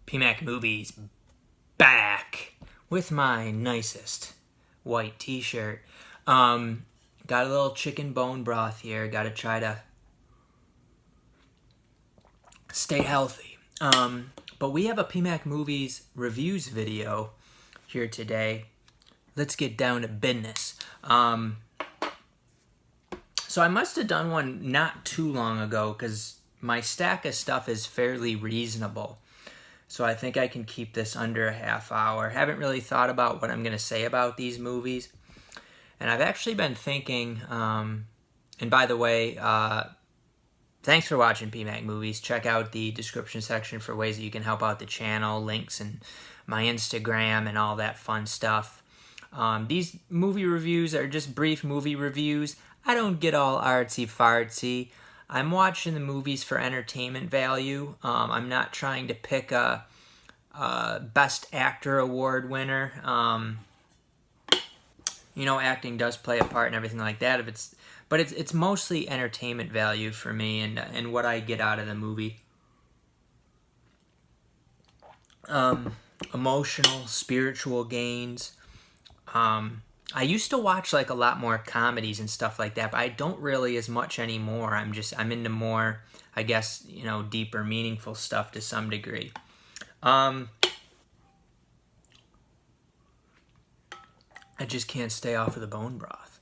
PMacMovies back with my nicest white t-shirt. Got a little chicken bone broth here. Gotta try to stay healthy. But we have a PMacMovies reviews video here today. Let's get down to business. So I must have done one not too long ago because my stack of stuff is fairly reasonable. So I think I can keep this under a half hour. Haven't really thought about what I'm going to say about these movies. And I've actually been thinking, and by the way, thanks for watching PMacMovies. Check out the description section for ways that you can help out the channel, links, and my Instagram and all that fun stuff. These movie reviews are just brief movie reviews. I don't get all artsy-fartsy. I'm watching the movies for entertainment value. I'm not trying to pick a Best Actor Award winner. You know, acting does play a part and everything like that. But it's mostly entertainment value for me and what I get out of the movie. Emotional, spiritual gains. I used to watch like a lot more comedies and stuff like that, but I don't really as much anymore. I'm into more, I guess, you know, deeper, meaningful stuff to some degree. I just can't stay off of the bone broth.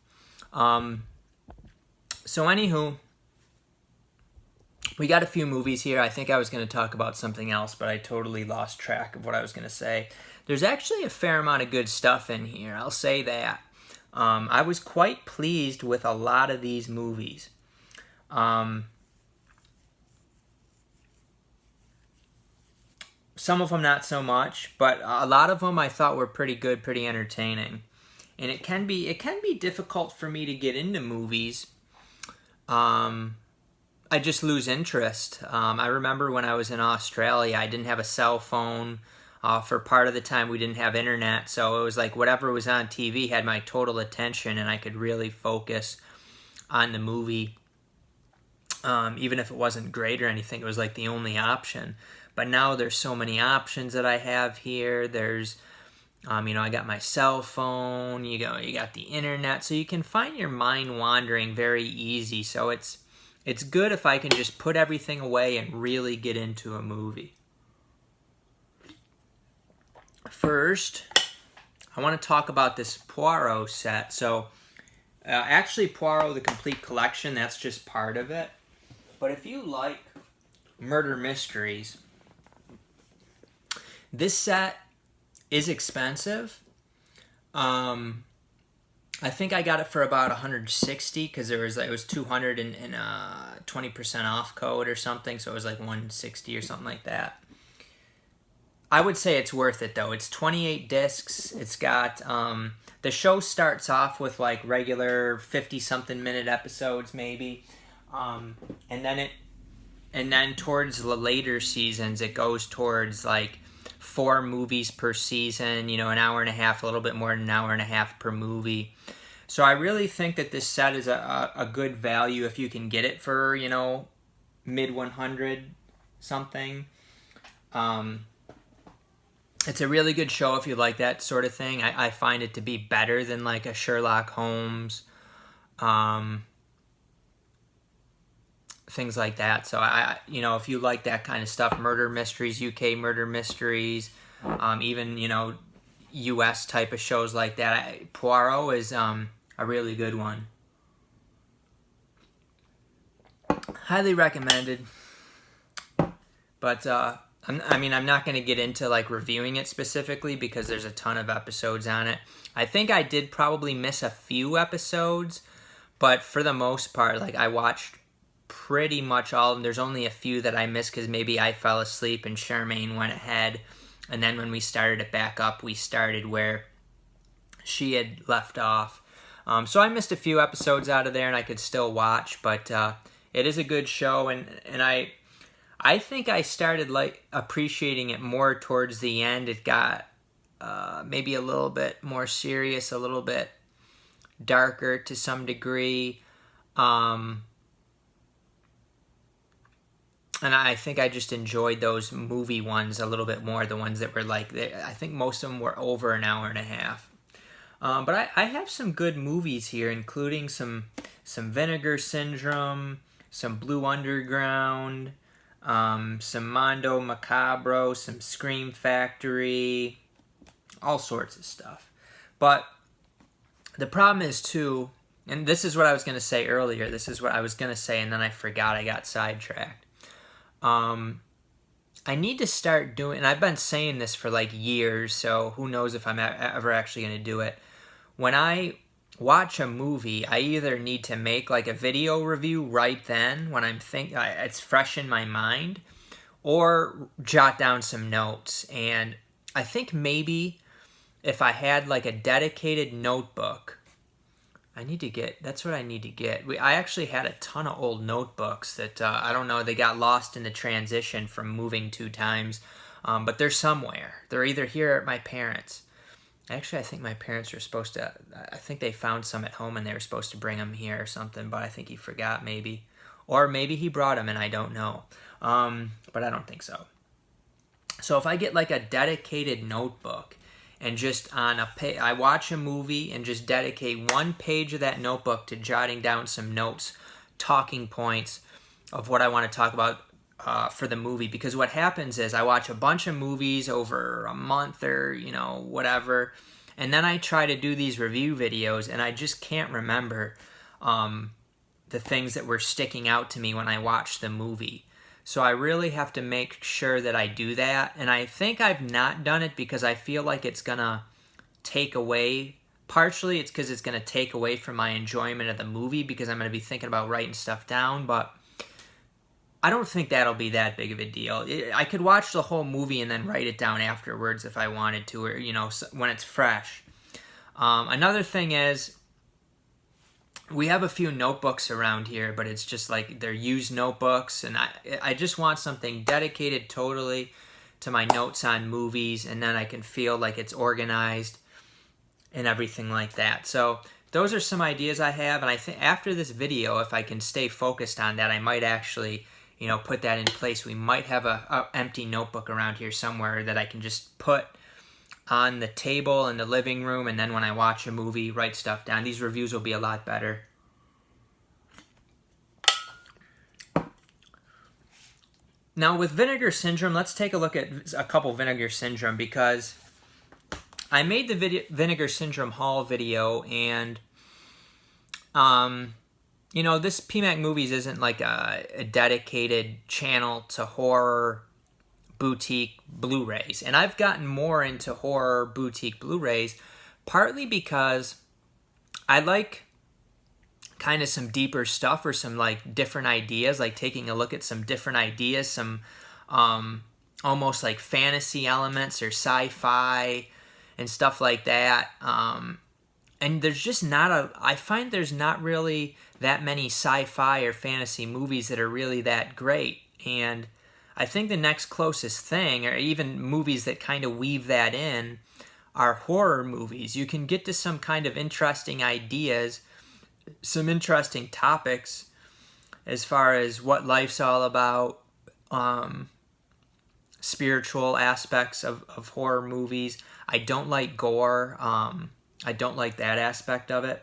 So anywho, we got a few movies here. I think I was going to talk about something else, but I totally lost track of what I was going to say. There's actually a fair amount of good stuff in here, I'll say that. I was quite pleased with a lot of these movies. Some of them not so much, but a lot of them I thought were pretty good, pretty entertaining. And it can be difficult for me to get into movies. I just lose interest. I remember when I was in Australia, I didn't have a cell phone. For part of the time, we didn't have internet, so it was like whatever was on TV had my total attention, and I could really focus on the movie. Even if it wasn't great or anything, it was like the only option. But now there's so many options that I have here. There's, you know, I got my cell phone. You got the internet, so you can find your mind wandering very easy. So it's good if I can just put everything away and really get into a movie. First, I want to talk about this Poirot set. So, actually, Poirot, the complete collection, that's just part of it. But if you like murder mysteries, this set is expensive. I think I got it for about $160 because it was 200 and 20% off code or something, so it was like $160 or something like that. I would say it's worth it though. It's 28 discs. It's got the show starts off with like regular 50-something minute episodes maybe, and then towards the later seasons it goes towards like 4 movies per season. You know, an hour and a half, a little bit more than an hour and a half per movie. So I really think that this set is a good value if you can get it for, you know, mid 100 something. It's a really good show if you like that sort of thing. I find it to be better than like a Sherlock Holmes, things like that. So you know, if you like that kind of stuff, murder mysteries, UK murder mysteries, even, you know, US type of shows like that, Poirot is a really good one. Highly recommended. But I'm not going to get into like reviewing it specifically because there's a ton of episodes on it. I think I did probably miss a few episodes, but for the most part, like I watched pretty much all of them. There's only a few that I missed because maybe I fell asleep and Charmaine went ahead. And then when we started it back up, we started where she had left off. So I missed a few episodes out of there and I could still watch, but it is a good show, and I think I started like appreciating it more towards the end. It got maybe a little bit more serious, a little bit darker to some degree. and I think I just enjoyed those movie ones a little bit more. The ones that were like, I think most of them were over an hour and a half. But I have some good movies here, including some Vinegar Syndrome, some Blue Underground, some Mondo Macabro, some Scream Factory, all sorts of stuff. But the problem is, too, and this is what I was going to say earlier. This is what I was going to say, and then I forgot. I got sidetracked. I need to start doing, and I've been saying this for like years, so who knows if I'm ever actually going to do it. When I watch a movie, I either need to make like a video review right then when it's fresh in my mind, or jot down some notes. And I think maybe if I had like a dedicated notebook, that's what I need to get. I actually had a ton of old notebooks that, I don't know, they got lost in the transition from moving 2 times, but they're somewhere. They're either here at my parents'. Actually, I think my parents were supposed to, I think they found some at home and they were supposed to bring them here or something, but I think he forgot maybe. Or maybe he brought them and I don't know. But I don't think so. So if I get like a dedicated notebook and just I watch a movie and just dedicate 1 page of that notebook to jotting down some notes, talking points of what I want to talk about for the movie. Because what happens is I watch a bunch of movies over a month or, whatever, and then I try to do these review videos and I just can't remember the things that were sticking out to me when I watched the movie. So I really have to make sure that I do that, and I think I've not done it because I feel like it's gonna take away, partially it's because it's gonna take away from my enjoyment of the movie because I'm gonna be thinking about writing stuff down, but I don't think that'll be that big of a deal. I could watch the whole movie and then write it down afterwards if I wanted to, or, when it's fresh. Another thing is, we have a few notebooks around here, but it's just like they're used notebooks, and I just want something dedicated totally to my notes on movies, and then I can feel like it's organized and everything like that. So those are some ideas I have, and I think after this video, if I can stay focused on that, I might actually put that in place. We might have a empty notebook around here somewhere that I can just put on the table in the living room, and then when I watch a movie, write stuff down. These reviews will be a lot better. Now with Vinegar Syndrome, let's take a look at a couple Vinegar Syndrome, because I made the Vinegar Syndrome haul video, and this PMacMovies isn't like a dedicated channel to horror boutique Blu-rays, and I've gotten more into horror boutique Blu-rays partly because I like kind of some deeper stuff or some like different ideas, like taking a look at some different ideas, some almost like fantasy elements or sci-fi and stuff like that. And there's just I find there's not really that many sci-fi or fantasy movies that are really that great. And I think the next closest thing, or even movies that kind of weave that in, are horror movies. You can get to some kind of interesting ideas, some interesting topics as far as what life's all about, spiritual aspects of horror movies. I don't like gore. I don't like that aspect of it.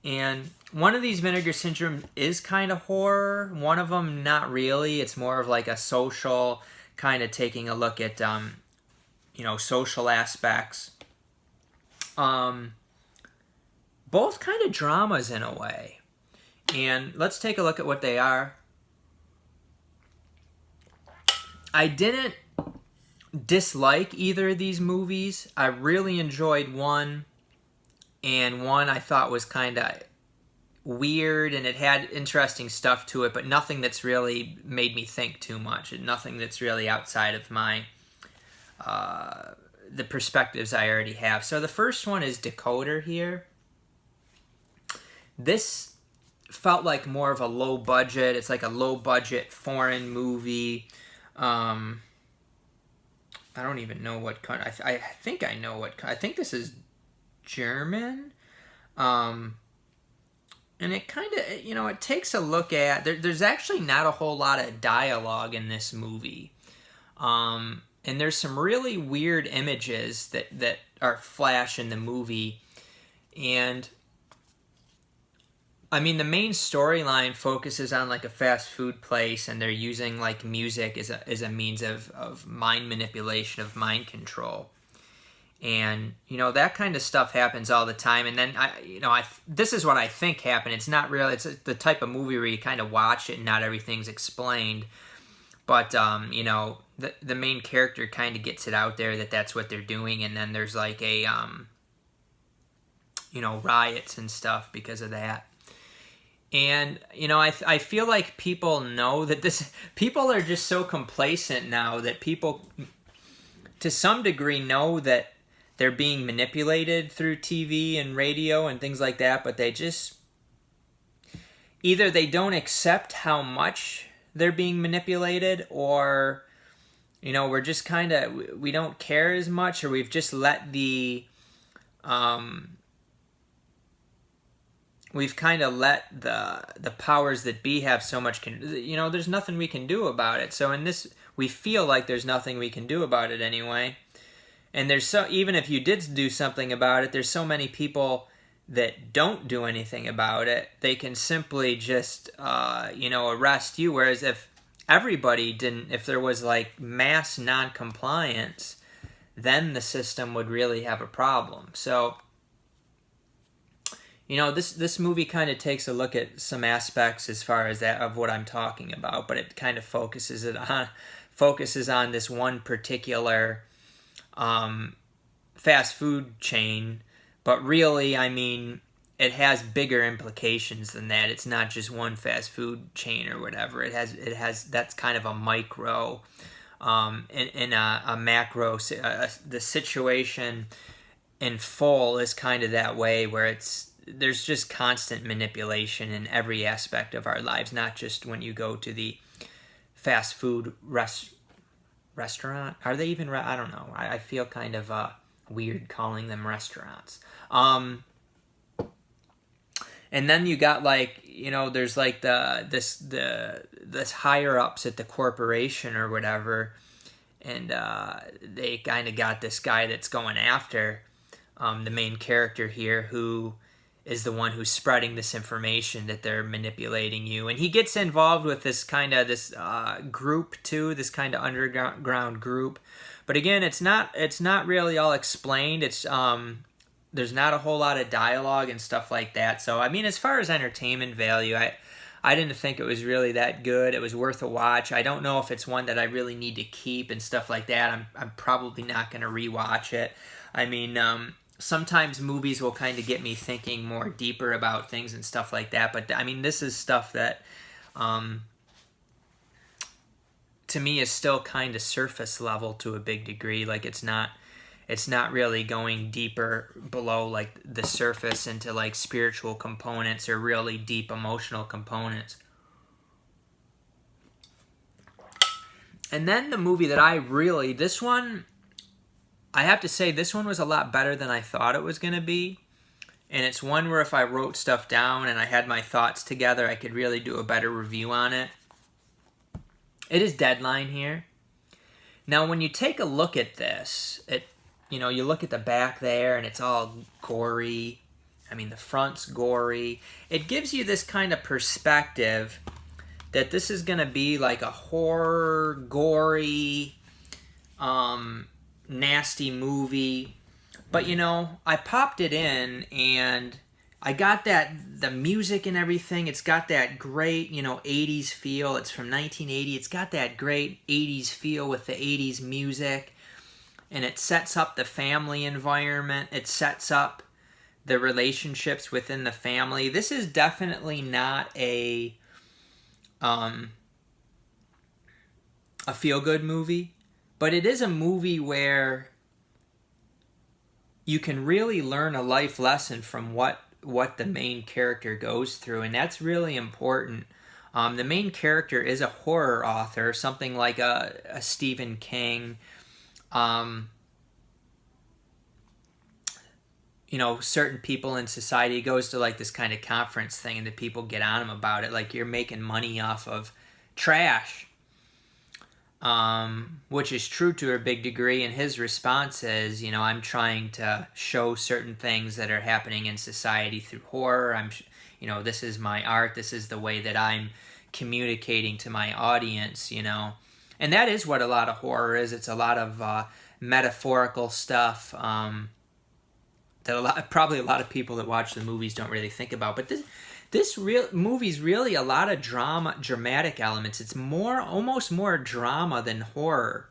And one of these Vinegar Syndrome is kind of horror. One of them, not really. It's more of like a social, kind of taking a look at, social aspects. Both kind of dramas in a way. And let's take a look at what they are. I didn't dislike either of these movies. I really enjoyed one, and one I thought was kind of weird, and it had interesting stuff to it, but nothing that's really made me think too much, and nothing that's really outside of my the perspectives I already have. So the first one is Decoder here. This felt like more of a low budget. It's like a low budget foreign movie. I don't even know what country. I think I know what. I think this is German. And And it kind of, it takes a look at, there's actually not a whole lot of dialogue in this movie. And there's some really weird images that are flash in the movie. And I mean, the main storyline focuses on like a fast food place, and they're using like music as a means of mind manipulation, of mind control. And, that kind of stuff happens all the time. And then, this is what I think happened. It's not really, it's the type of movie where you kind of watch it and not everything's explained. But, the main character kind of gets it out there that that's what they're doing. And then there's like a, riots and stuff because of that. And, I feel like people know that people are just so complacent now that people, to some degree, know that they're being manipulated through TV and radio and things like that, but they just, either they don't accept how much they're being manipulated, or, we're just kind of, we don't care as much, or we've just let we've kind of let the powers that be have so much, there's nothing we can do about it. So in this, we feel like there's nothing we can do about it anyway. And even if you did do something about it, there's so many people that don't do anything about it. They can simply just, arrest you. Whereas if everybody if there was like mass non-compliance, then the system would really have a problem. So, this movie kind of takes a look at some aspects as far as that of what I'm talking about, but it kind of focuses on this one particular fast food chain. But really, I mean, it has bigger implications than that. It's not just one fast food chain or whatever. It has that's kind of a micro, in a macro. The situation in full is kind of that way, where there's just constant manipulation in every aspect of our lives, not just when you go to the fast food restaurant. Are they even? I don't know. I feel kind of weird calling them restaurants. And then you got like, there's like this higher ups at the corporation or whatever, and they kind of got this guy that's going after the main character here, who is the one who's spreading this information that they're manipulating you. And he gets involved with this group too, this kind of underground group. But again, it's not really all explained. It's there's not a whole lot of dialogue and stuff like that. So I mean, as far as entertainment value, I didn't think it was really that good. It was worth a watch. I don't know if it's one that I really need to keep and stuff like that. I'm probably not going to rewatch it. I mean, sometimes movies will kind of get me thinking more deeper about things and stuff like that. But I mean, this is stuff that, to me, is still kind of surface level to a big degree. Like it's not really going deeper below like the surface into like spiritual components or really deep emotional components. And then the movie that this one, I have to say, this one was a lot better than I thought it was going to be. And it's one where if I wrote stuff down and I had my thoughts together, I could really do a better review on it. It is Deadline here. Now, when you take a look at this, you look at the back there and it's all gory. I mean, the front's gory. It gives you this kind of perspective that this is going to be like a horror, gory, nasty movie. But I popped it in and I got the music and everything. It's got that great 80s feel. It's from 1980. It's got that great 80s feel with the 80s music, and it sets up the family environment. It sets up the relationships within the family. This is definitely not a feel-good movie. But it is a movie where you can really learn a life lesson from what the main character goes through, and that's really important. The main character is a horror author, something like a Stephen King. certain people in society. He goes to like this kind of conference thing, and the people get on him about it, like, you're making money off of trash, which is true to a big degree. And his response is, I'm trying to show certain things that are happening in society through horror. This is my art. This is the way that I'm communicating to my audience, And that is what a lot of horror is. It's a lot of metaphorical stuff that probably a lot of people that watch the movies don't really think about. But this movie's really a lot of dramatic elements. It's almost more drama than horror.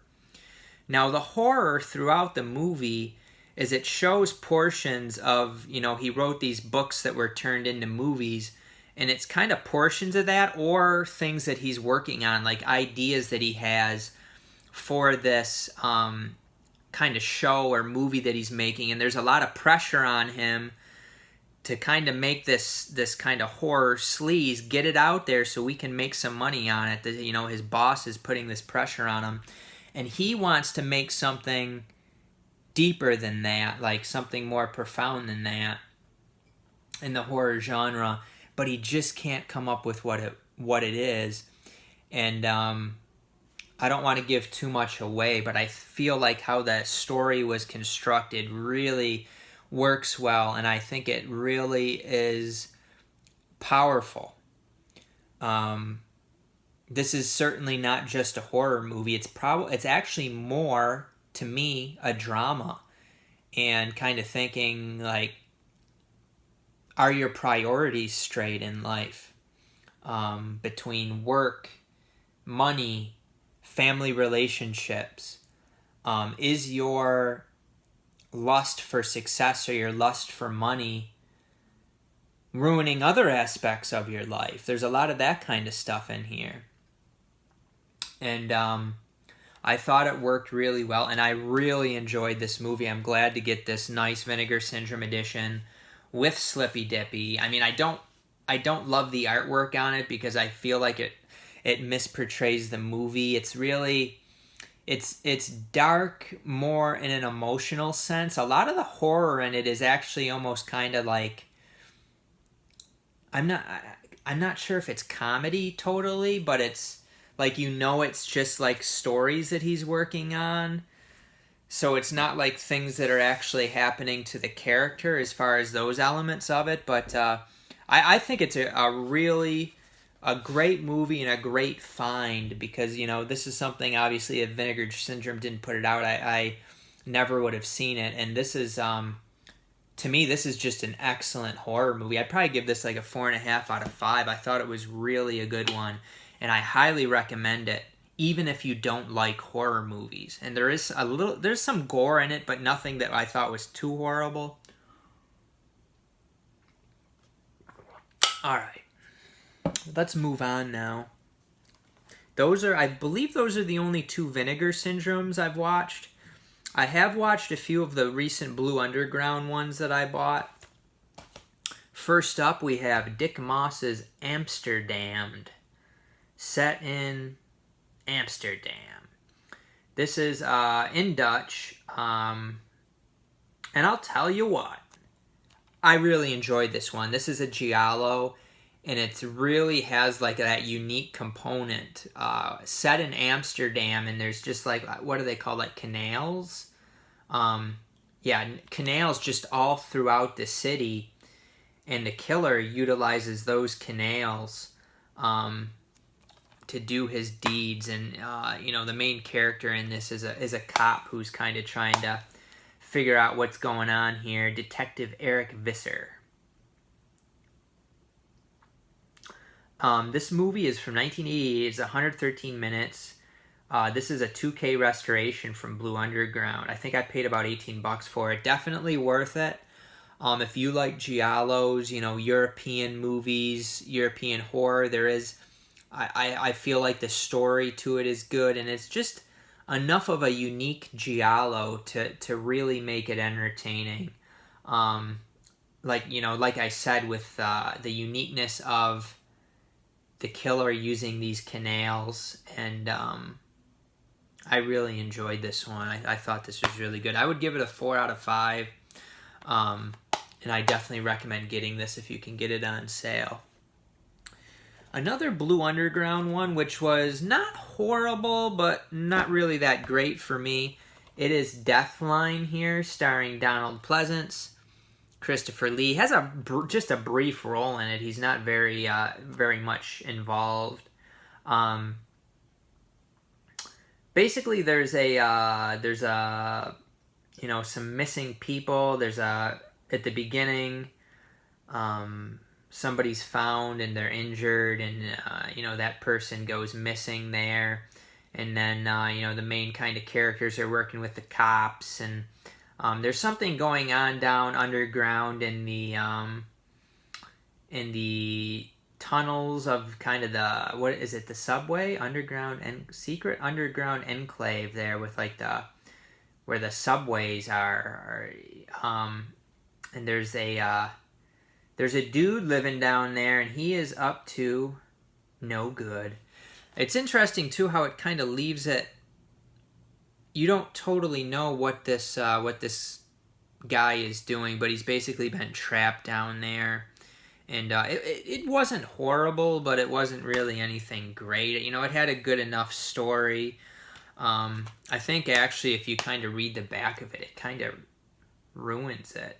Now, the horror throughout the movie is it shows portions of, he wrote these books that were turned into movies, and it's kind of portions of that or things that he's working on, like ideas that he has for this kind of show or movie that he's making. And there's a lot of pressure on him to kind of make this kind of horror sleaze, get it out there so we can make some money on it. His boss is putting this pressure on him, and he wants to make something deeper than that, like something more profound than that in the horror genre, but he just can't come up with what it is. And I don't want to give too much away, but I feel like how that story was constructed really works well, and I think it really is powerful. This is certainly not just a horror movie. It's actually more, to me, a drama, and kind of thinking like, are your priorities straight in life? Between work, money, family relationships, is your lust for success or your lust for money ruining other aspects of your life? There's a lot of that kind of stuff in here. And I thought it worked really well, and I really enjoyed this movie. I'm glad to get this nice Vinegar Syndrome edition with Slippy Dippy. I mean, I don't love the artwork on it because I feel like it misportrays the movie. It's really, it's dark more in an emotional sense. A lot of the horror in it is actually almost kind of like, I'm not sure if it's comedy totally, but it's like, it's just like stories that he's working on. So it's not like things that are actually happening to the character as far as those elements of it. But I think it's a great movie and a great find, because, this is something, obviously, if Vinegar Syndrome didn't put it out, I never would have seen it. And this is, to me, this is just an excellent horror movie. I'd probably give this like a 4.5 out of 5. I thought it was really a good one, and I highly recommend it, even if you don't like horror movies. And there's some gore in it, but nothing that I thought was too horrible. All right, let's move on now. I believe those are the only 2 Vinegar Syndromes I've watched. I have watched a few of the recent Blue Underground ones that I bought. First up, we have Dick Moss's Amsterdammed, set in Amsterdam. This is in Dutch, and I'll tell you what, I really enjoyed this one. This is a giallo, and it really has like that unique component. Set in Amsterdam, and there's just like, what do they call, like canals? Canals just all throughout the city, and the killer utilizes those canals to do his deeds. And the main character in this is a cop who's kind of trying to figure out what's going on here, Detective Eric Visser. This movie is from 1988. It's 113 minutes. This is a 2K restoration from Blue Underground. I think I paid about $18 for it. Definitely worth it. If you like giallos, European movies, European horror, I feel like the story to it is good, and it's just enough of a unique giallo to really make it entertaining. Like I said, with the uniqueness of the killer using these canals, and I really enjoyed this one. I thought this was really good. I would give it a 4 out of 5. And I definitely recommend getting this if you can get it on sale. Another Blue Underground one, which was not horrible, but not really that great for me. It is Deathline here, starring Donald Pleasance. Christopher Lee has just a brief role in it. He's not very much involved. Basically, there's some missing people. There's at the beginning, somebody's found and they're injured, and that person goes missing there, and then the main kind of characters are working with the cops, and there's something going on down underground in the tunnels of kind of the subway underground and secret underground enclave there with like where the subways are and there's a dude living down there, and he is up to no good. It's interesting too how it kind of leaves it. You don't totally know what this guy is doing, but he's basically been trapped down there. And it wasn't horrible, but it wasn't really anything great. It had a good enough story. I think actually if you kind of read the back of it, it kind of ruins it.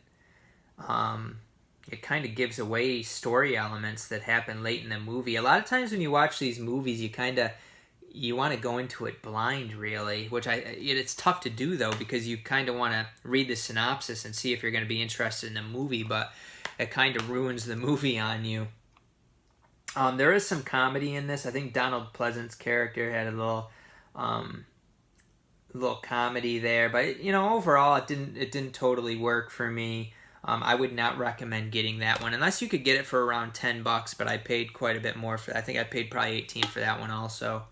It kind of gives away story elements that happen late in the movie. A lot of times when you watch these movies, you want to go into it blind, really, which it's tough to do, though, because you kind of want to read the synopsis and see if you're going to be interested in the movie, but it kind of ruins the movie on you. There is some comedy in this. I think Donald Pleasance's character had a little comedy there, but overall it didn't totally work for me. I would not recommend getting that one unless you could get it for around $10, but I paid quite a bit more for. I think I paid probably $18 for that one also.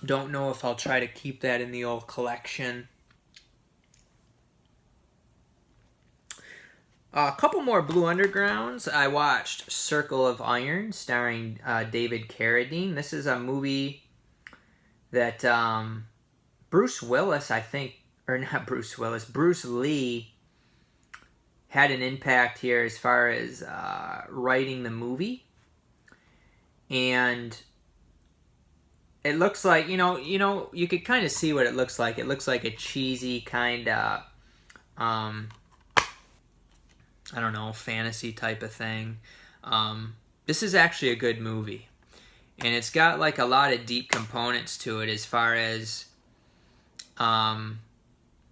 Don't know if I'll try to keep that in the old collection. A couple more Blue Undergrounds. I watched Circle of Iron, starring David Carradine. This is a movie that Bruce Willis, I think, or not Bruce Willis, Bruce Lee had an impact here as far as writing the movie. And it looks like, you could kind of see what it looks like. It looks like a cheesy kind of, I don't know, fantasy type of thing. This is actually a good movie. And it's got like a lot of deep components to it as far as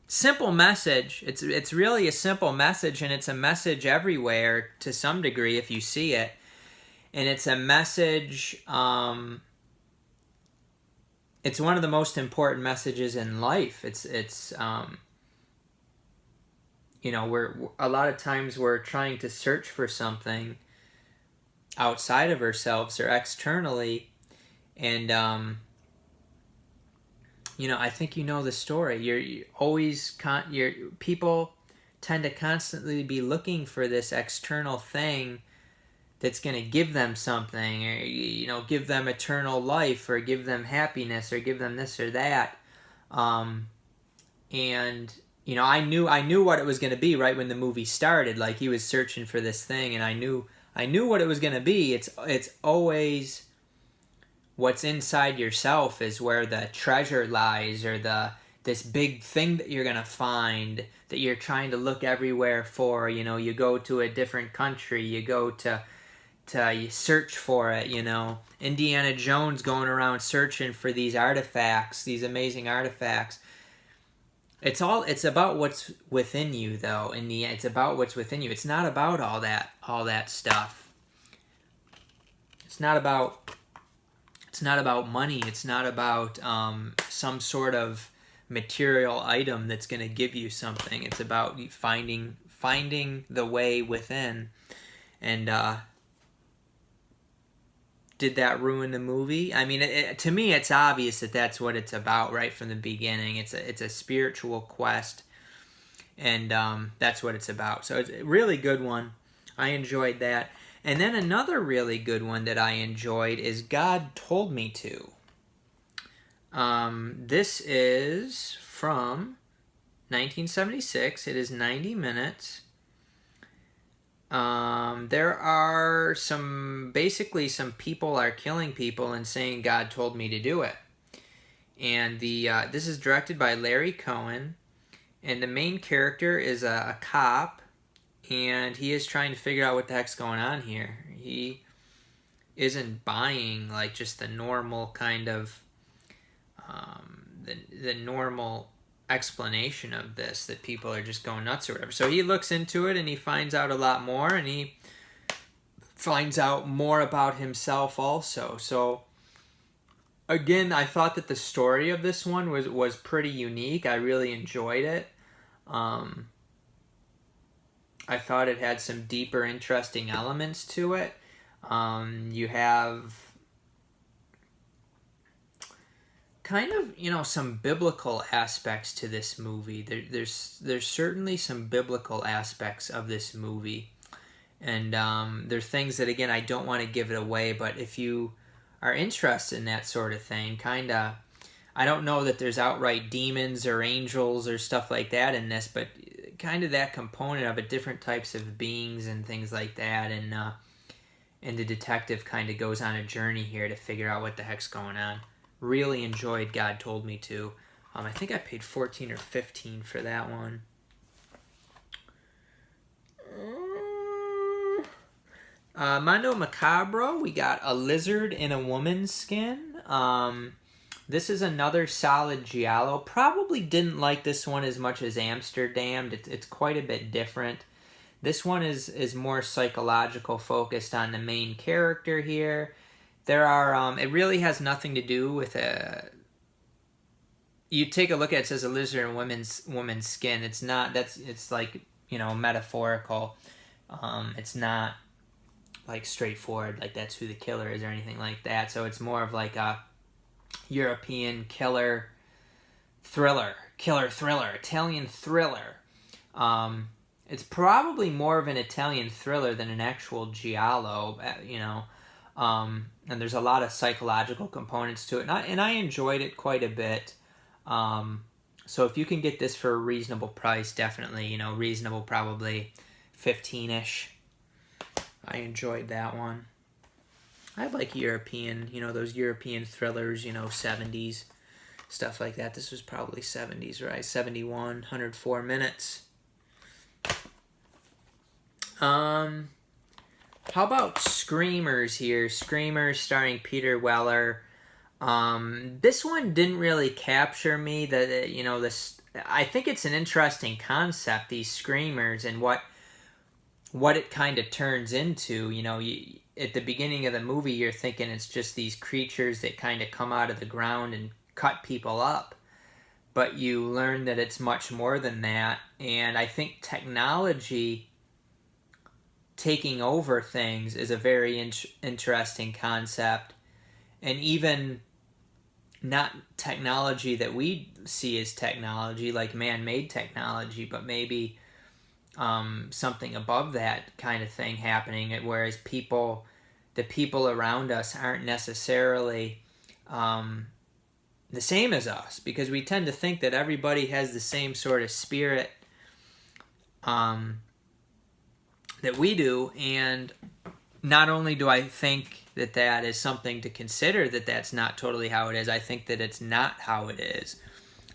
simple message. It's really a simple message, and it's a message everywhere to some degree if you see it. And it's a message, it's one of the most important messages in life. We're a lot of times we're trying to search for something outside of ourselves or externally, and I think the story. People tend to constantly be looking for this external thing that's going to give them something, or give them eternal life, or give them happiness, or give them this or that. And I knew what it was going to be right when the movie started. Like, he was searching for this thing, and I knew what it was going to be. It's always what's inside yourself is where the treasure lies, or this big thing that you're going to find that you're trying to look everywhere for. You go to a different country, you go to you search for it. Indiana Jones going around searching for these artifacts, these amazing artifacts. It's about what's within you, though. In the end, it's about what's within you. It's not about all that stuff. It's not about money. It's not about some sort of material item that's going to give you something. It's about finding the way within. And did that ruin the movie? I mean, to me, it's obvious that that's what it's about right from the beginning. It's a spiritual quest, and that's what it's about. So it's a really good one. I enjoyed that. And then another really good one that I enjoyed is God Told Me To. This is from 1976. It is 90 minutes. There are basically some people are killing people and saying God told me to do it. And this is directed by Larry Cohen. And the main character is a cop. And he is trying to figure out what the heck's going on here. He isn't buying like just the normal kind of the normal explanation of this, that people are just going nuts or whatever. So he looks into it and he finds out a lot more, and he finds out more about himself also. So again, I thought that the story of this one was pretty unique. I really enjoyed it. I thought it had some deeper, interesting elements to it. You have kind of, some biblical aspects to this movie. There's certainly some biblical aspects of this movie. And there's things that, again, I don't want to give it away, but if you are interested in that sort of thing, I don't know that there's outright demons or angels or stuff like that in this, but kind of that component of it, different types of beings and things like that. And the detective kind of goes on a journey here to figure out what the heck's going on. Really enjoyed God Told Me To. I think I paid $14 or $15 for that one. Mondo Macabro, we got a lizard in a woman's skin. This is another solid giallo. Probably didn't like this one as much as Amsterdam. It's quite a bit different. This one is more psychological, focused on the main character here. There are, it really has nothing to do with you take a look at it, it says a lizard in woman's skin. It's not, it's like, metaphorical. It's not like straightforward, like that's who the killer is or anything like that. So it's more of like a European killer thriller, Italian thriller. It's probably more of an Italian thriller than an actual giallo, and there's a lot of psychological components to it, and I enjoyed it quite a bit. So if you can get this for a reasonable price, definitely, reasonable, probably 15-ish. I enjoyed that one. I like European, those European thrillers, 70s, stuff like that. This was probably 70s, right? 71, 104 minutes. How about Screamers here? Screamers starring Peter Weller. This one didn't really capture me. I think it's an interesting concept, these Screamers, and what it kind of turns into. At the beginning of the movie, you're thinking it's just these creatures that kind of come out of the ground and cut people up. But you learn that it's much more than that. And I think technology taking over things is a very interesting concept. And even not technology that we see as technology, like man-made technology, but maybe something above that kind of thing happening, whereas the people around us aren't necessarily the same as us, because we tend to think that everybody has the same sort of spirit that we do. And not only do I think that is something to consider, that's not totally how it is, I think that it's not how it is.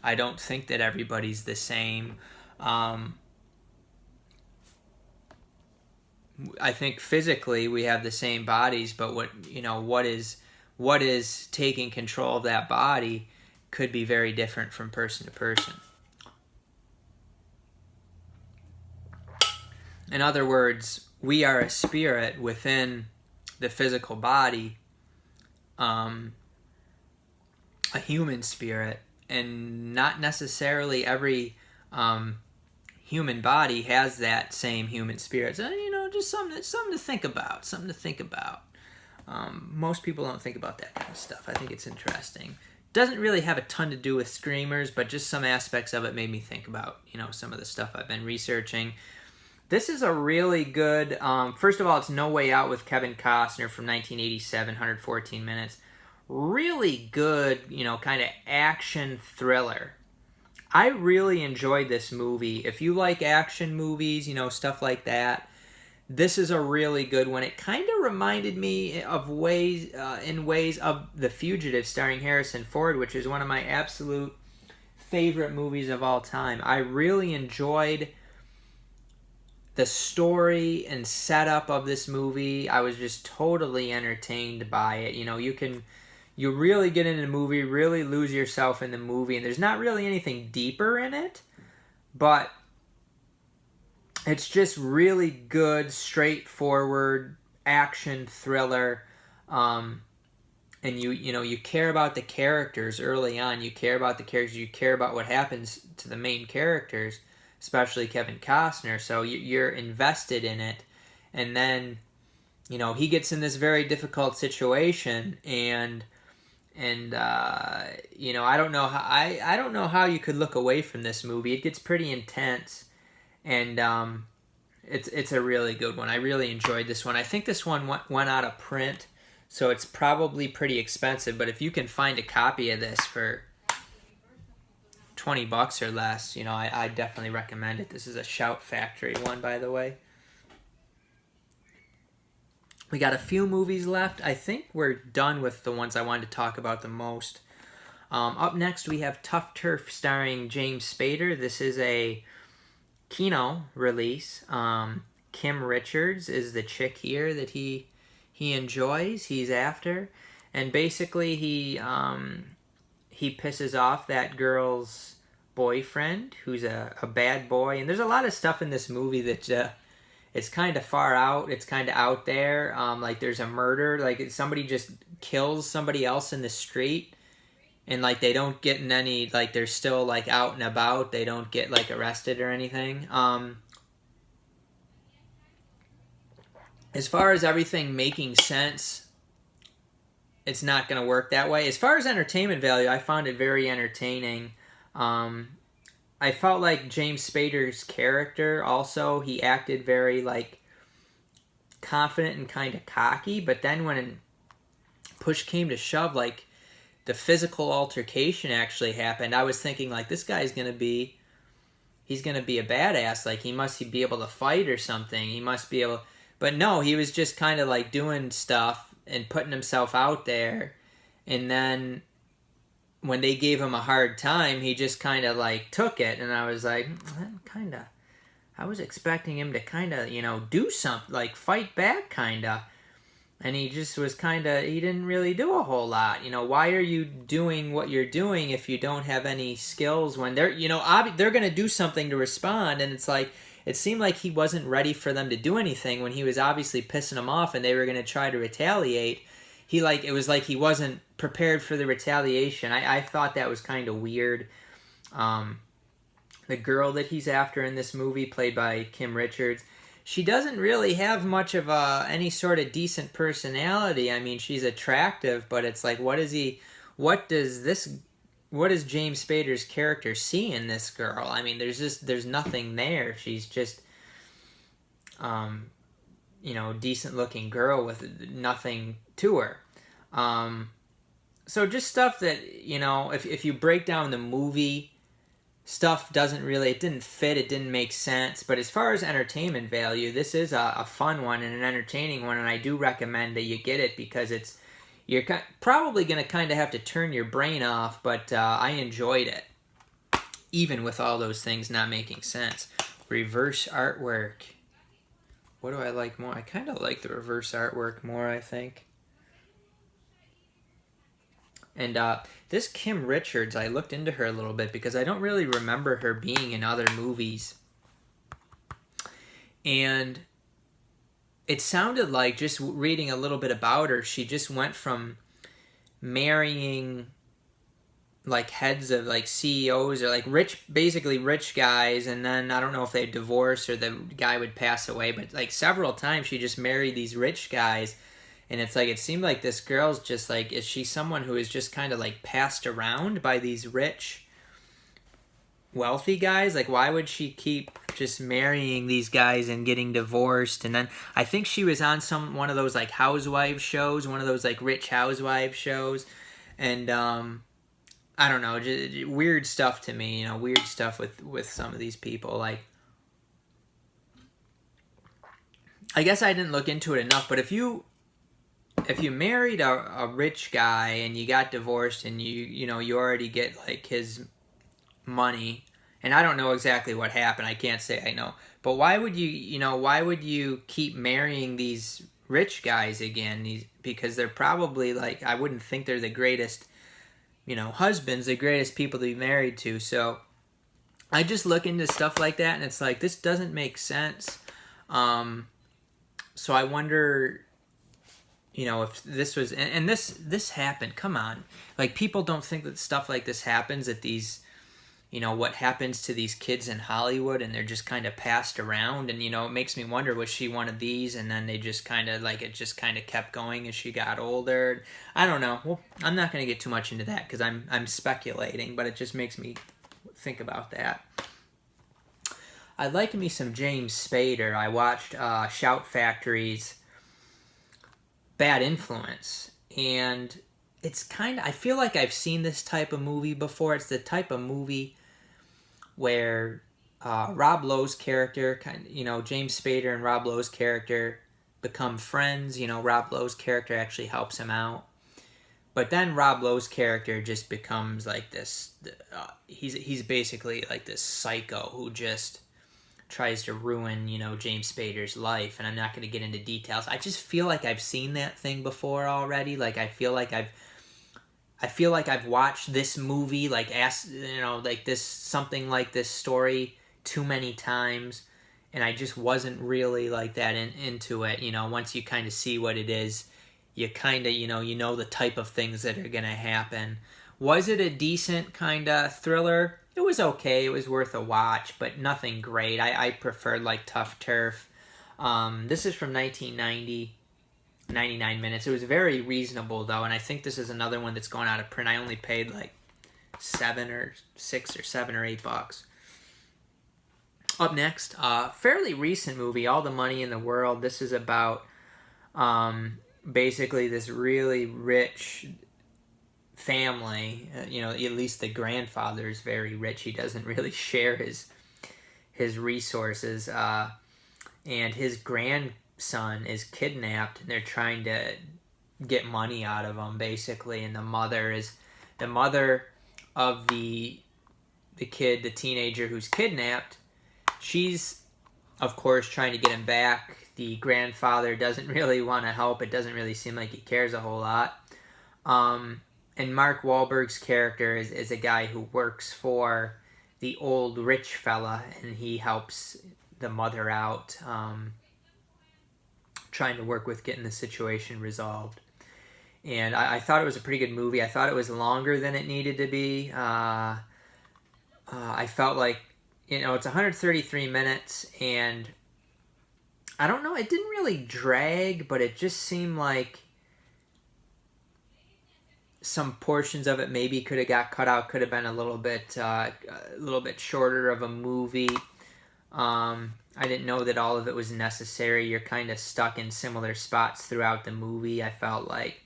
I don't think that everybody's the same. I think physically we have the same bodies, but what is taking control of that body could be very different from person to person. In other words, we are a spirit within the physical body, a human spirit, and not necessarily every human body has that same human spirit. So, just something to think about. Most people don't think about that kind of stuff. I think it's interesting. Doesn't really have a ton to do with Screamers, but just some aspects of it made me think about, some of the stuff I've been researching. This is a really good, first of all, it's No Way Out with Kevin Costner from 1987, 114 minutes. Really good, kind of action thriller. I really enjoyed this movie. If you like action movies, stuff like that, this is a really good one. It kind of reminded me of in ways of The Fugitive starring Harrison Ford, which is one of my absolute favorite movies of all time. I really enjoyed the story and setup of this movie. I was just totally entertained by it. You really get into the movie, really lose yourself in the movie, and there's not really anything deeper in it, but it's just really good, straightforward action thriller. And you care about the characters early on. You care about the characters. You care about what happens to the main characters, especially Kevin Costner. So you're invested in it. And then, he gets in this very difficult situation, and I don't know how I don't know how you could look away from this movie. It gets pretty intense, and it's a really good one. I really enjoyed this one. I think this one went out of print, so it's probably pretty expensive. But if you can find a copy of this for $20 or less, I definitely recommend it. This is a Shout Factory one, by the way. We got a few movies left. I think we're done with the ones I wanted to talk about the most. Up next, we have Tough Turf starring James Spader. This is a Kino release. Kim Richards is the chick here that he enjoys, he's after. And basically, he pisses off that girl's boyfriend, who's a bad boy. And there's a lot of stuff in this movie that it's kind of far out. It's kind of out there. Like there's a murder. Like somebody just kills somebody else in the street, and like they don't get in any. Like they're still like out and about. They don't get like arrested or anything. As far as everything making sense, it's not going to work that way. As far as entertainment value, I found it very entertaining. I felt like James Spader's character also, he acted very like confident and kind of cocky, but then when push came to shove, like the physical altercation actually happened, I was thinking like this guy's going to be a badass, like he must be able to fight or something. He must be able, but no, he was just kind of like doing stuff and putting himself out there, and then when they gave him a hard time, he just kind of like took it, and I was like, I was expecting him to kind of, do something, like fight back kind of, and he just was he didn't really do a whole lot. Why are you doing what you're doing if you don't have any skills when they're going to do something to respond, and it's like, it seemed like he wasn't ready for them to do anything when he was obviously pissing them off and they were going to try to retaliate. It was like he wasn't prepared for the retaliation. I thought that was kind of weird. The girl that he's after in this movie, played by Kim Richards, she doesn't really have much of any sort of decent personality. I mean, she's attractive, but it's like, what does James Spader's character see in this girl? I mean, there's nothing there. She's just, decent looking girl with nothing to her. So just stuff that, if you break down the movie, stuff it didn't fit, it didn't make sense. But as far as entertainment value, this is a fun one and an entertaining one, and I do recommend that you get it because you're probably going to kind of have to turn your brain off, but I enjoyed it, even with all those things not making sense. Reverse artwork. What do I like more? I kind of like the reverse artwork more, I think. And this Kim Richards, I looked into her a little bit because I don't really remember her being in other movies. And it sounded like, just reading a little bit about her, she just went from marrying like heads of like CEOs or like basically rich guys, and then I don't know if they divorce or the guy would pass away, but like several times she just married these rich guys. And it's like, it seemed like this girl's just like, is she someone who is just kind of like passed around by these rich, wealthy guys? Like, why would she keep just marrying these guys and getting divorced? And then I think she was on one of those like housewives shows, one of those like rich housewives shows. And I don't know, just weird stuff to me, weird stuff with some of these people. Like, I guess I didn't look into it enough, but if you married a rich guy and you got divorced and you already get like his money, and I don't know exactly what happened, I can't say I know, but why would you keep marrying these rich guys again? Because they're probably, like, I wouldn't think they're the greatest husbands, the greatest people to be married to. So I just look into stuff like that and it's like, this doesn't make sense. So I wonder, if this was, and this happened, come on. Like, people don't think that stuff like this happens at these, what happens to these kids in Hollywood, and they're just kind of passed around. And, it makes me wonder, was she one of these? And then they just kind of, like, it just kind of kept going as she got older. I don't know. Well, I'm not going to get too much into that because I'm speculating, but it just makes me think about that. I like me some James Spader. I watched Shout Factory's Bad Influence, and it's kind of, I feel like I've seen this type of movie before. It's the type of movie where Rob Lowe's character, James Spader and Rob Lowe's character become friends. Rob Lowe's character actually helps him out. But then Rob Lowe's character just becomes like this, he's basically like this psycho who just tries to ruin, James Spader's life. And I'm not going to get into details. I just feel like I've seen that thing before already. Like, I feel like I've watched this movie, like, like this, something like this story too many times, and I just wasn't really like that into it. Once you kind of see what it is, you kind of, the type of things that are going to happen. Was it a decent kind of thriller? It was okay. It was worth a watch, but nothing great. I preferred, like, Tough Turf. This is from 1990. 99 minutes. It was very reasonable, though, and I think this is another one that's going out of print. I only paid like $7 or $8. Up next, fairly recent movie, All the Money in the World. This is about basically this really rich family. At least the grandfather is very rich. He doesn't really share his resources, and his grandson is kidnapped, and they're trying to get money out of him, basically. And the mother of the kid, the teenager who's kidnapped, she's of course trying to get him back. The grandfather doesn't really want to help. It doesn't really seem like he cares a whole lot. And Mark Wahlberg's character is a guy who works for the old rich fella, and he helps the mother out, trying to work with getting the situation resolved. And I thought it was a pretty good movie. I thought it was longer than it needed to be. I felt like, it's 133 minutes, and I don't know, it didn't really drag, but it just seemed like some portions of it maybe could have got cut out, could have been a little bit shorter of a movie. I didn't know that all of it was necessary. You're kind of stuck in similar spots throughout the movie, I felt like.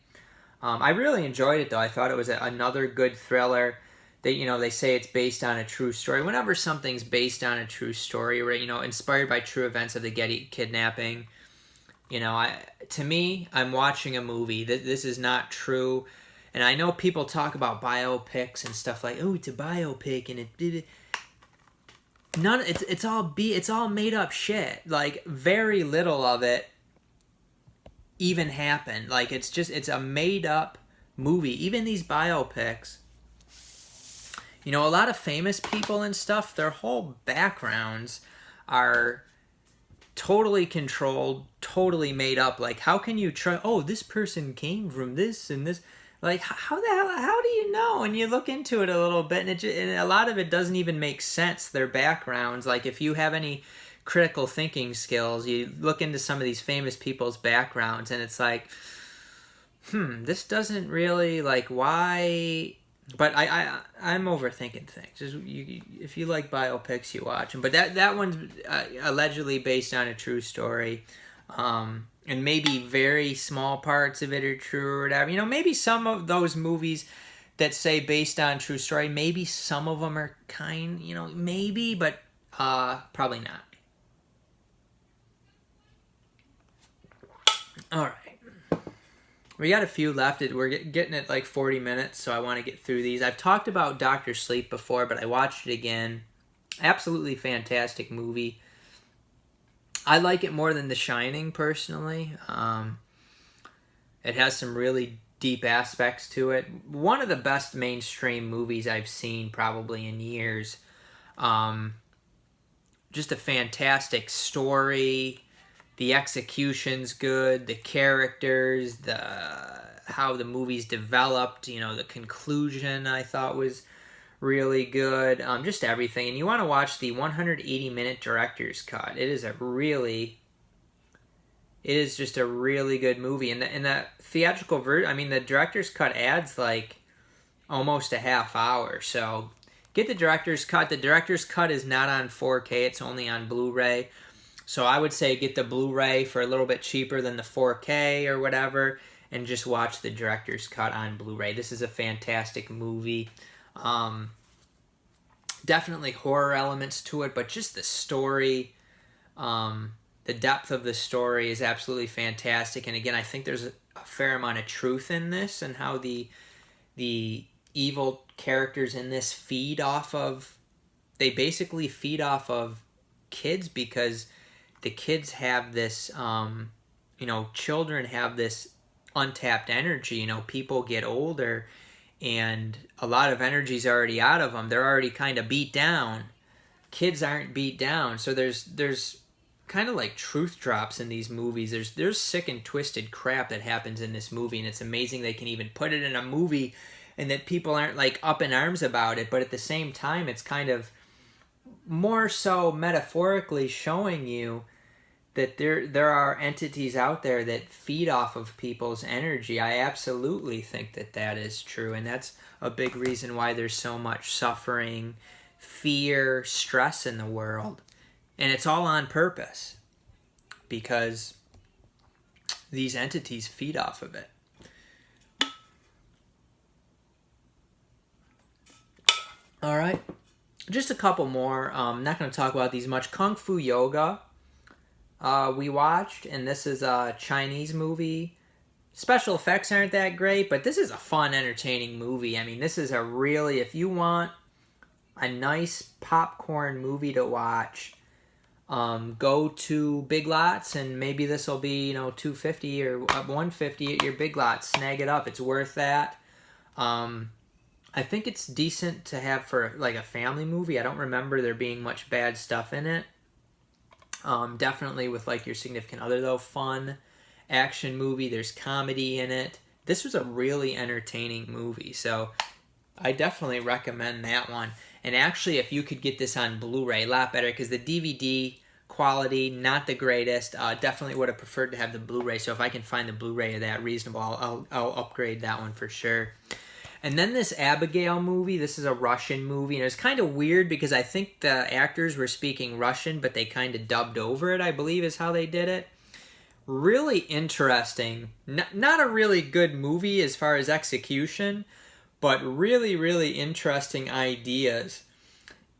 I really enjoyed it, though. I thought it was another good thriller. They say it's based on a true story. Whenever something's based on a true story, or, inspired by true events of the Getty kidnapping, to me, I'm watching a movie. This is not true. And I know people talk about biopics and stuff like, oh, it's a biopic, and it's all made up shit. Like, very little of it even happened. Like, it's a made up movie. Even these biopics, a lot of famous people and stuff, their whole backgrounds are totally controlled, totally made up. Like, how can you trust, this person came from this and this? Like, how do you know? And you look into it a little bit, and a lot of it doesn't even make sense, their backgrounds. Like, if you have any critical thinking skills, you look into some of these famous people's backgrounds, and it's like, this doesn't really, like, why? But I'm overthinking things. Just, if you like biopics, you watch them. But that one's allegedly based on a true story. And maybe very small parts of it are true or whatever. Maybe some of those movies that say based on true story. Maybe some of them are maybe, but probably not. All right. We got a few left. We're getting at like 40 minutes, so I want to get through these. I've talked about Dr. Sleep before, but I watched it again. Absolutely fantastic movie. I like it more than The Shining, personally. It has some really deep aspects to it. One of the best mainstream movies I've seen probably in years. Just a fantastic story. The execution's good. The characters, how the movie's developed. The conclusion I thought was really good. Just everything. And you want to watch the 180-minute director's cut. It is just a really good movie. And the theatrical version, the director's cut adds like almost a half hour. So get the director's cut. The director's cut is not on 4K. It's only on Blu-ray. So I would say get the Blu-ray for a little bit cheaper than the 4K or whatever, and just watch the director's cut on Blu-ray. This is a fantastic movie. Definitely horror elements to it, but just the story, the depth of the story is absolutely fantastic. And again, I think there's a fair amount of truth in this, and how the evil characters in this they basically feed off of kids, because the kids have this, children have this untapped energy. People get older and a lot of energy's already out of them. They're already kind of beat down. Kids aren't beat down. So there's kind of like truth drops in these movies. There's sick and twisted crap that happens in this movie, and it's amazing they can even put it in a movie and that people aren't like up in arms about it. But at the same time, it's kind of more so metaphorically showing you that there are entities out there that feed off of people's energy. I absolutely think that is true, and that's a big reason why there's so much suffering, fear, stress in the world. And it's all on purpose, because these entities feed off of it. All right, just a couple more. I'm not going to talk about these much. Kung Fu Yoga. We watched, and this is a Chinese movie. Special effects aren't that great, but this is a fun, entertaining movie. This is if you want a nice popcorn movie to watch, go to Big Lots, and maybe this will be, $2.50 or $1.50 at your Big Lots. Snag it up. It's worth that. I think it's decent to have for like a family movie. I don't remember there being much bad stuff in it. Definitely with like your significant other, though. Fun action movie. There's comedy in it. This was a really entertaining movie, so I definitely recommend that one. And actually, if you could get this on Blu-ray, a lot better, because the DVD quality, not the greatest. Definitely would have preferred to have the Blu-ray, so if I can find the Blu-ray of that reasonable, I'll upgrade that one for sure. And then this Abigail movie, this is a Russian movie, and it's kind of weird because I think the actors were speaking Russian, but they kind of dubbed over it, I believe is how they did it. Really interesting. Not a really good movie as far as execution, but really, really interesting ideas.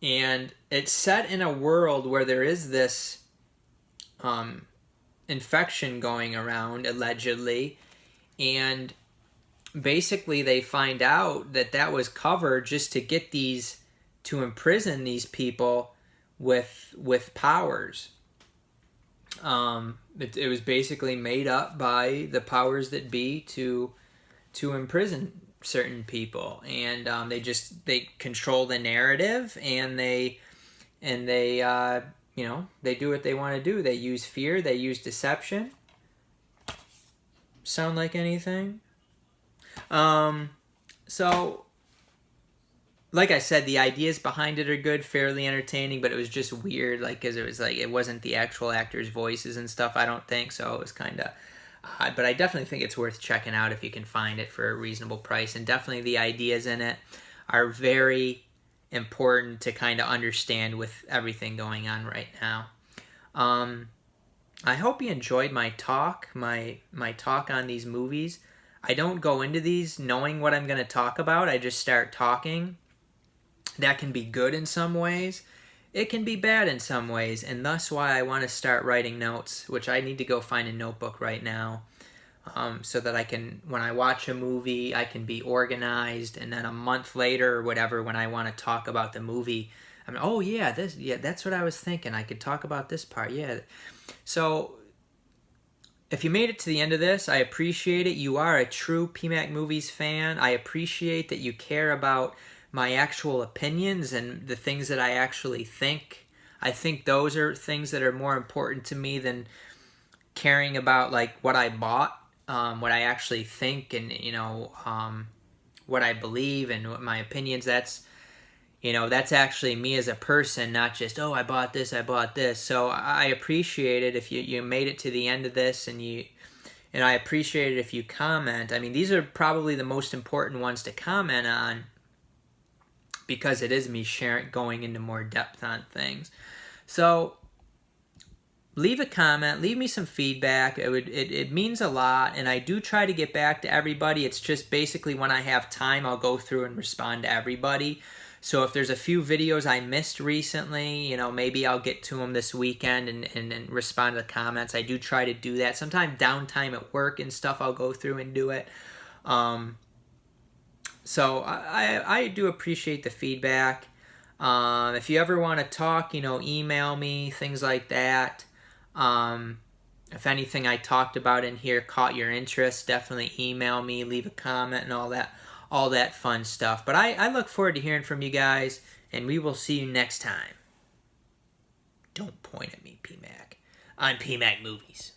And it's set in a world where there is this infection going around, allegedly, and basically they find out that was covered just to imprison these people with powers. It was basically made up by the powers that be to imprison certain people, and they control the narrative, and they do what they want to do. They use fear, they use deception. Sound like anything? So, like I said, the ideas behind it are good, fairly entertaining, but it was just weird, because it wasn't the actual actors' voices and stuff, I don't think, so it was kind of odd, but I definitely think it's worth checking out if you can find it for a reasonable price, and definitely the ideas in it are very important to kind of understand with everything going on right now. I hope you enjoyed my talk on these movies. I don't go into these knowing what I'm going to talk about. I just start talking. That can be good in some ways. It can be bad in some ways, and thus why I want to start writing notes, which I need to go find a notebook right now, so that I can, when I watch a movie, I can be organized, and then a month later or whatever, when I want to talk about the movie, I'm, oh yeah, that's what I was thinking. I could talk about this part, yeah. So if you made it to the end of this, I appreciate it. You are a true PMacMovies fan. I appreciate that you care about my actual opinions and the things that I actually think. I think those are things that are more important to me than caring about like what I bought, what I actually think, and what I believe and what my opinions. That's actually me as a person, not just, oh, I bought this. So I appreciate it if you made it to the end of this, and I appreciate it if you comment. I mean, these are probably the most important ones to comment on, because it is me going into more depth on things. So leave a comment, leave me some feedback. It means a lot, and I do try to get back to everybody. It's just basically when I have time, I'll go through and respond to everybody. So if there's a few videos I missed recently, maybe I'll get to them this weekend and respond to the comments. I do try to do that. Sometimes downtime at work and stuff, I'll go through and do it. So I do appreciate the feedback. If you ever want to talk, email me, things like that. If anything I talked about in here caught your interest, definitely email me, leave a comment, and all that fun stuff. But I look forward to hearing from you guys, and we will see you next time. Don't point at me, PMac. I'm PMacMovies.